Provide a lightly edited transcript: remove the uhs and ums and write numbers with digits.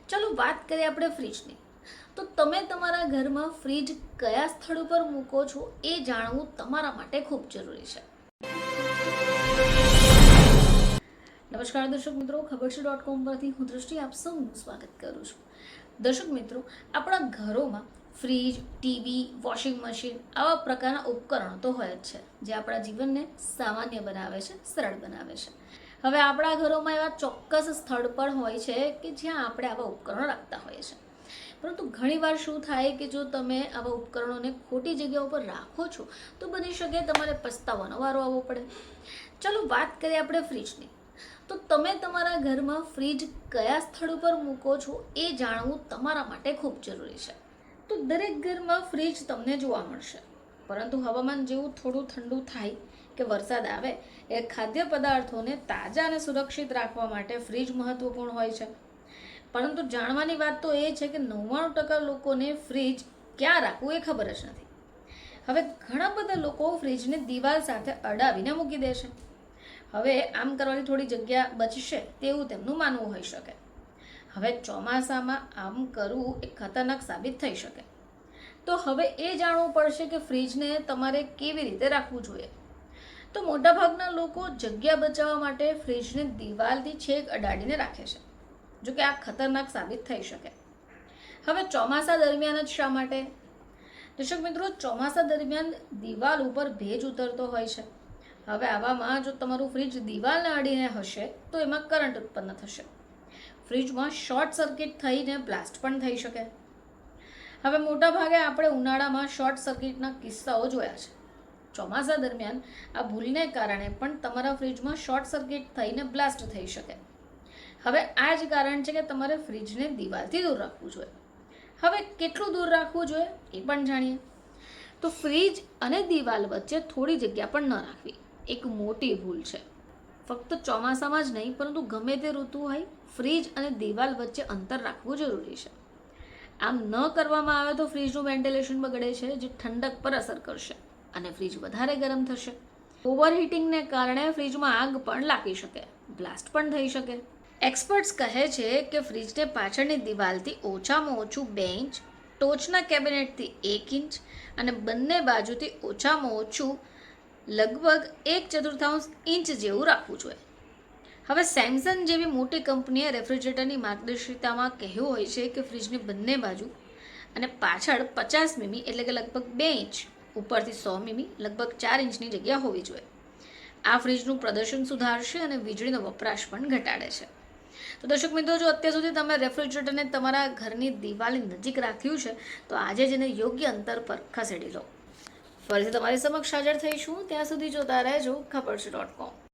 ચલો વાત કરીએ આપણે ફ્રીજની. તો તમે તમારા ઘરમાં ફ્રીજ કયા સ્થળ ઉપર મૂકો છો એ જાણવું તમારા માટે ખૂબ જરૂરી છે. નમસ્કાર દર્શક મિત્રો, ખબરશે.com પરથી હું દૃષ્ટિ આપ સૌનું સ્વાગત કરું છું. દર્શક મિત્રો, આપણા ઘરોમાં ફ્રીજ, ટીવી, વોશિંગ મશીન આવા પ્રકારના ઉપકરણો તો હોય જ છે જે આપણા જીવનને સામાન્ય બનાવે છે, સરળ બનાવે છે. હવે આપણા ઘરોમાં એવા ચોક્કસ સ્થળ પણ હોય છે કે જ્યાં આપણે આવા ઉપકરણો રાખતા હોઈએ છીએ. પરંતુ ઘણીવાર શું થાય કે જો તમે આવા ઉપકરણોને ખોટી જગ્યા ઉપર રાખો છો તો બની શકે તમારે પસ્તાવાનો વારો આવવો પડે. ચલો વાત કરીએ આપણે ફ્રીજની. તો તમે તમારા ઘરમાં ફ્રીજ કયા સ્થળ ઉપર મૂકો છો એ જાણવું તમારા માટે ખૂબ જરૂરી છે. તો દરેક ઘરમાં ફ્રીજ તમને જોવા મળશે, પરંતુ હવામાન જેવું થોડું ઠંડુ થાય કે વરસાદ આવે એ ખાદ્ય પદાર્થોને તાજા અને સુરક્ષિત રાખવા માટે ફ્રીજ મહત્વપૂર્ણ હોય છે. પરંતુ જાણવાની વાત તો એ છે કે 99% લોકોને ફ્રીજ ક્યાં રાખવું એ ખબર જ નથી. હવે ઘણા બધા લોકો ફ્રીજને દિવાલ સાથે અડાવીને મૂકી દે છે. હવે આમ કરવાથી થોડી જગ્યા બચશે તેવું તેમનું માનવું હોઈ શકે. હવે ચોમાસામાં આમ કરવું એ ખતરનાક સાબિત થઈ શકે. તો હવે એ જાણવું પડશે કે ફ્રીજને તમારે કેવી રીતે રાખવું જોઈએ. તો મોટાભાગના લોકો જગ્યા બચાવવા માટે ફ્રીજને દિવાલથી છેક અડાડીને રાખે છે, જો કે આ ખતરનાક સાબિત થઈ શકે. હવે ચોમાસા દરમિયાન જ શા માટે? દર્શક મિત્રો, ચોમાસા દરમિયાન દિવાલ ઉપર ભેજ ઉતરતો હોય છે. હવે આવામાં જો તમારું ફ્રીજ દિવાલને અડીને હશે તો એમાં કરંટ ઉત્પન્ન થશે. ફ્રીજમાં શોર્ટ સર્કિટ થઈને બ્લાસ્ટ પણ થઈ શકે. હવે મોટાભાગે આપણે ઉનાળામાં શોર્ટ સર્કિટના કિસ્સાઓ જોયા છે. ચોમાસા દરમિયાન આ ભૂલને કારણે પણ તમારા ફ્રીજમાં શોર્ટ સર્કિટ થઈને બ્લાસ્ટ થઈ શકે. હવે આ જ કારણ છે કે તમારે ફ્રીજને દિવાલથી દૂર રાખવું જોઈએ. હવે કેટલું દૂર રાખવું જોઈએ એ પણ જાણીએ. તો ફ્રીજ અને દિવાલ વચ્ચે થોડી જગ્યા પણ ન રાખવી એક મોટી ભૂલ છે. ફક્ત ચોમાસામાં જ નહીં, પરંતુ ગમે તે ઋતુ હોય, ફ્રીજ અને દિવાલ વચ્ચે અંતર રાખવું જરૂરી છે. આમ ન કરવામાં આવે તો ફ્રીજનું વેન્ટિલેશન બગડે છે, જે ઠંડક પર અસર કરશે અને ફ્રીજ વધારે ગરમ થશે. ઓવરહીટિંગને કારણે ફ્રીજમાં આગ પણ લાગી શકે, બ્લાસ્ટ પણ થઈ શકે. એક્સપર્ટ્સ કહે છે કે ફ્રીજને પાછળની દિવાલથી ઓછામાં ઓછું 2 ઇંચ, ટોચના કેબિનેટથી 1 ઇંચ અને બંને બાજુથી ઓછામાં ઓછું લગભગ 1/4 ઇંચ જેવું રાખવું જોઈએ. હવે સેમસંગ જેવી મોટી કંપનીએ રેફ્રિજરેટરની માર્ગદર્શિકામાં કહ્યું હોય છે કે ફ્રીજની બંને બાજુ અને પાછળ 50 મીમી એટલે કે લગભગ 2 ઇંચ, ઉપરથી 100 મીમી લગભગ 4 ઇંચની જગ્યા હોવી જોઈએ. આ ફ્રીજનું પ્રદર્શન સુધારશે અને વીજળીનો વપરાશ પણ ઘટાડે છે. તો દર્શક મિત્રો, જો અત્યાર સુધી તમે રેફ્રિજરેટરને તમારા ઘરની દિવાલની નજીક રાખ્યું છે તો આજે જ એને યોગ્ય અંતર પર ખસેડી લો. ફરીથી તમારી સમક્ષ હાજર થઈશું, ત્યાં સુધી જોતા રહેજો ખબરશે.com.